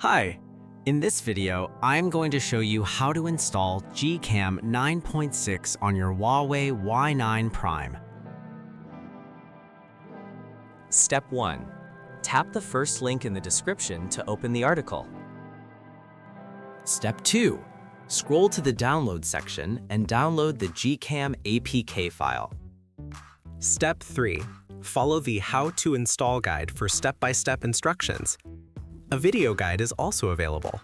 Hi! In this video, I'm going to show you how to install GCam 9.6 on your Huawei Y9 Prime. Step 1. Tap the first link in the description to open the article. Step 2. Scroll to the download section and download the GCam APK file. Step 3. Follow the How to Install guide for step-by-step instructions. A video guide is also available.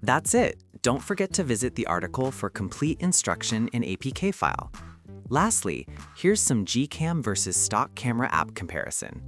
That's it. Don't forget to visit the article for complete instruction in APK file. Lastly, here's some GCam versus stock camera app comparison.